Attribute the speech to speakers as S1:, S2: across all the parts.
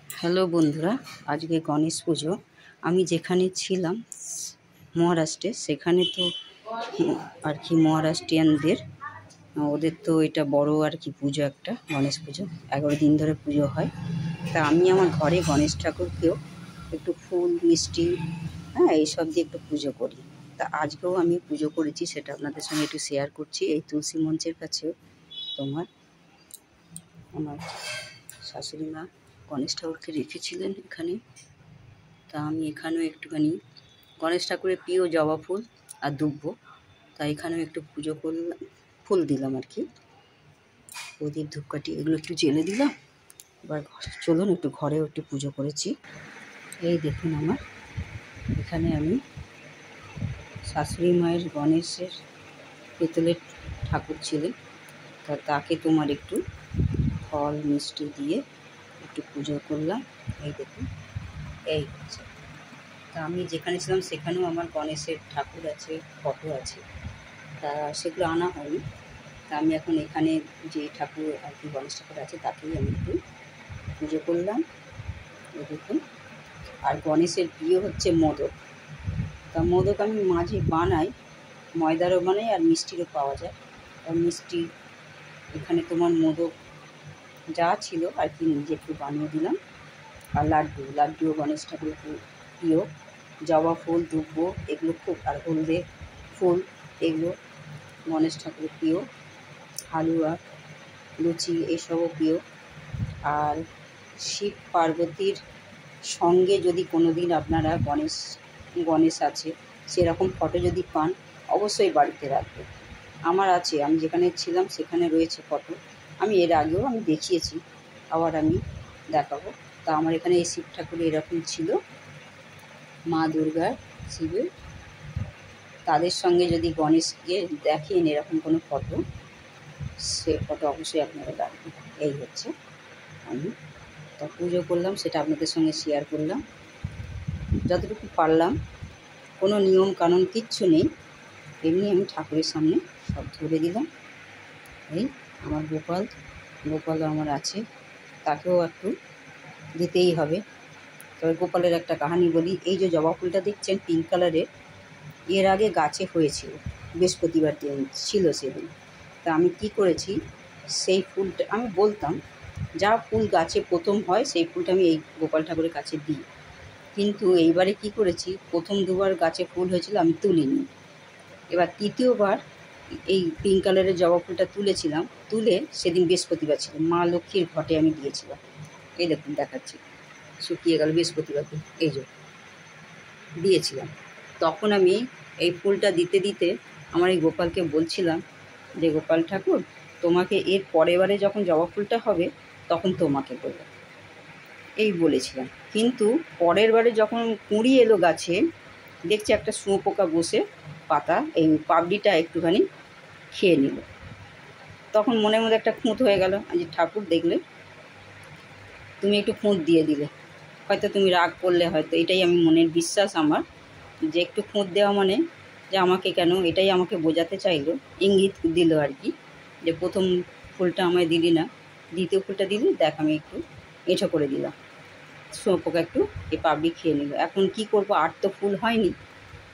S1: Hello বন্ধুরা, আজকে গণেশ পুজো। আমি যেখানে ছিলাম মহারাষ্ট্রে, সেখানে তো আর কি মহারাষ্ট্রিয়ানদের ওদের তো এটা বড় আর কি পুজো, একটা গণেশ পুজো 11 দিন ধরে পুজো হয়। তা আমি আমার ঘরে গণেশ ঠাকুরকেও একটু ফুল মিষ্টি এইসব দিয়ে একটু পুজো করি। তা আজকেও আমি পুজো করেছি, সেটা আপনাদের সঙ্গে একটু শেয়ার করছি। এই তুলসী মঞ্চের কাছেও আমার শাশুড়ি মা গণেশ ঠাকুরকে রেখেছিলেন এখানে। তা আমি এখানেও একটুখানি গণেশ ঠাকুরের প্রিয় জবা ফুল আর দুব্বো, তা এখানেও একটু পুজো করলাম, ফুল দিলাম আর কি, প্রদীপ ধূপকাঠি এগুলো একটু জেলে দিলাম। এবার চলুন একটু ঘরেও একটু পুজো করেছি। এই দেখুন আমার এখানে আমি শাশুড়ি মায়ের গণেশের পেতলের ঠাকুর ছিলেন, তা তাকে একটু ফল মিষ্টি দিয়ে একটু পুজো করলাম। এই দেখুন, এই হচ্ছে। তা আমি যেখানে ছিলাম সেখানেও আমার গণেশের ঠাকুর আছে, ফটো আছে, তা সেগুলো আনা হয়নি। তা আমি এখন এখানে যে ঠাকুর আর কি গণেশ ঠাকুর আছে তাকেই আমি একটু পুজো করলাম। এই দেখুন, আর গণেশের প্রিয় হচ্ছে মোদক। তা মোদক আমি মাঝে বানাই, ময়দারও বানাই আর মিষ্টিরও পাওয়া যায়। আর মিষ্টি এখানে মোদক যা ছিল আর কি নিজে একটু বানিয়ে দিলাম। আর লাড্ডুও গণেশ ঠাকুরের প্রিয়, জবা ফুল দুব্বো এগুলো খুব, আর হলদে ফুল এগুলো গণেশ ঠাকুরের প্রিয়, হালুয়া লুচি এসবও প্রিয়। আর শিব পার্বতীর সঙ্গে যদি কোনো দিন আপনারা গণেশ আছে সেরকম ফটো যদি পান, অবশ্যই বাড়িতে রাখবেন। আমার আছে, আমি যেখানে ছিলাম সেখানে রয়েছে ফটো। আমি এর আগেও আমি দেখিয়েছি, আবার আমি দেখাবো। তা আমার এখানে এই শিব ঠাকুর এরকম ছিল, মা দুর্গার, শিবের, তাদের সঙ্গে যদি গণেশকে দেখেন এরকম কোনো ফটো, সে ফটো অবশ্যই আপনারা রাখবেন। এই হচ্ছে, আমি তা পুজো করলাম, সেটা আপনাদের সঙ্গে শেয়ার করলাম যতটুকু পারলাম। কোনো নিয়ম কানুন কিচ্ছু নেই, এমনি আমি ঠাকুরের সামনে সব ধরে দিলাম। এই আমার গোপালও আমার আছে, তাকেও একটু দিতেই হবে। তবে গোপালের একটা কাহিনি বলি। এই যে জবা ফুলটা দেখছেন পিঙ্ক কালারের, এর আগে গাছে হয়েছিল, বৃহস্পতিবার দিন ছিল সেদিন। তা আমি কি করেছি, সেই ফুলটা আমি বলতাম যা ফুল গাছে প্রথম হয় সেই ফুলটা আমি এই গোপাল ঠাকুরের কাছে দিই। কিন্তু এইবারে কি করেছি, প্রথম দুবার গাছে ফুল হয়েছিল আমি তুলিনি। এবার তৃতীয়বার এই পিঙ্ক কালারের জবা ফুলটা তুলেছিলাম, তুলে সেদিন বৃহস্পতিবার ছিল, মা লক্ষ্মীর ঘটে আমি দিয়েছিলাম। এই দেখুন দেখাচ্ছি, শুকিয়ে গেল বৃহস্পতিবার দিন, এই যে দিয়েছিলাম। তখন আমি এই ফুলটা দিতে দিতে আমার এই গোপালকে বলছিলাম যে গোপাল ঠাকুর, তোমাকে এর পরের বারে যখন জবা ফুলটা হবে তখন তোমাকে বলবো, এই বলেছিলাম। কিন্তু পরের বারে যখন কুঁড়ি এলো গাছে, দেখছি একটা শুঁয়োপোকা বসে পাতা এই পাবড়িটা একটুখানি খেয়ে নিল। তখন মনের মধ্যে একটা খুঁত হয়ে গেল, যে ঠাকুর দেখলে তুমি একটু খুঁত দিয়ে দিলে, হয়তো তুমি রাগ করলে, হয়তো এটাই আমি মনের বিশ্বাস আমার, যে একটু খুঁত দেওয়া মানে যে আমাকে কেন, এটাই আমাকে বোঝাতে চাইলো, ইঙ্গিত দিল আর কি, যে প্রথম ফুলটা আমায় দিলি না, দ্বিতীয় ফুলটা দিলি, দেখ আমি একটু এঁঠো করে দিলাম। শুঁয়োপোকা একটু এই পাবড়ি খেয়ে নিল। এখন কি করব, আর তো ফুল হয়নি,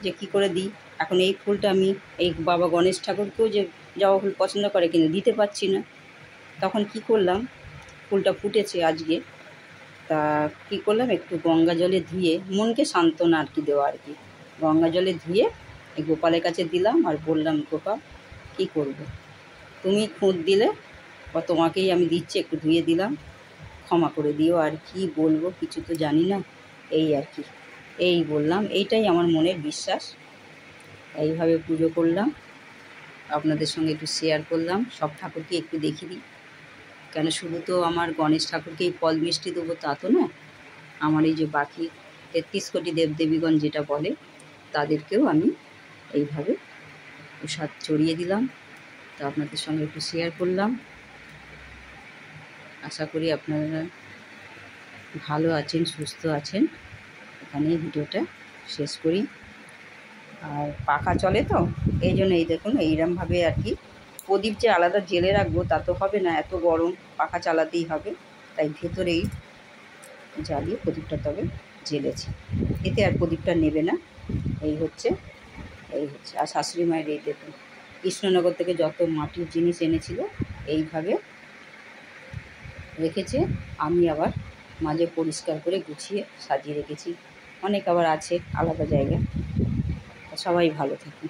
S1: যে কি করে দিই। এখন এই ফুলটা আমি এই বাবা গণেশ ঠাকুরকেও যে জবা ফুল পছন্দ করে কিন্তু দিতে পারছি না। তখন কি করলাম, ফুলটা ফুটেছে আজকে, তা কী করলাম, একটু গঙ্গা জলে ধুয়ে, মনকে সান্ত্বনা আর কি দেওয়া আর কি, গঙ্গা জলে ধুয়ে এই গোপালের কাছে দিলাম। আর বললাম, গোপাল কী করবো, তুমি খুঁত দিলে বা তোমাকেই আমি দিচ্ছি, একটু ধুয়ে দিলাম, ক্ষমা করে দিও। আর কি বলবো, কিছু তো জানি না, এই আর কি, এই বললাম। এইটাই আমার মনের বিশ্বাস। এইভাবে পুজো করলাম, আপনাদের সঙ্গে একটু শেয়ার করলাম। সব ঠাকুরকে একটু দেখিয়ে দিই, কেন শুধু তো আমার গণেশ ঠাকুরকেই ফল মিষ্টি দেবো তা তো না, আমার এই যে বাকি 33 কোটি দেবদেবীগণ যেটা বলে, তাদেরকেও আমি এইভাবে প্রসাদ চড়িয়ে দিলাম। তো আপনাদের সঙ্গে একটু শেয়ার করলাম। আশা করি আপনারা ভালো আছেন, সুস্থ আছেন। এখানেই ভিডিওটা শেষ করি। আর পাখা চলে তো এই জন্য, এই দেখুন এইরকমভাবে আর কি, প্রদীপ যে আলাদা জেলে রাখবো তা তো হবে না, এত গরম, পাখা চালাতেই হবে। তাই ভেতরেই জ্বালিয়ে প্রদীপটা তবে জ্বেলেছি। এতে আর প্রদীপটা নেবে না। এই হচ্ছে আর শাশুড়ি মায়ের এই দেখুন কৃষ্ণনগর থেকে যত মাটির জিনিস এনেছিল এইভাবে রেখেছে। আমি আবার মাঝে পরিষ্কার করে গুছিয়ে সাজিয়ে রেখেছি। অনেক আবার আছে আলাদা জায়গায়। সবাই ভালো থাকুন।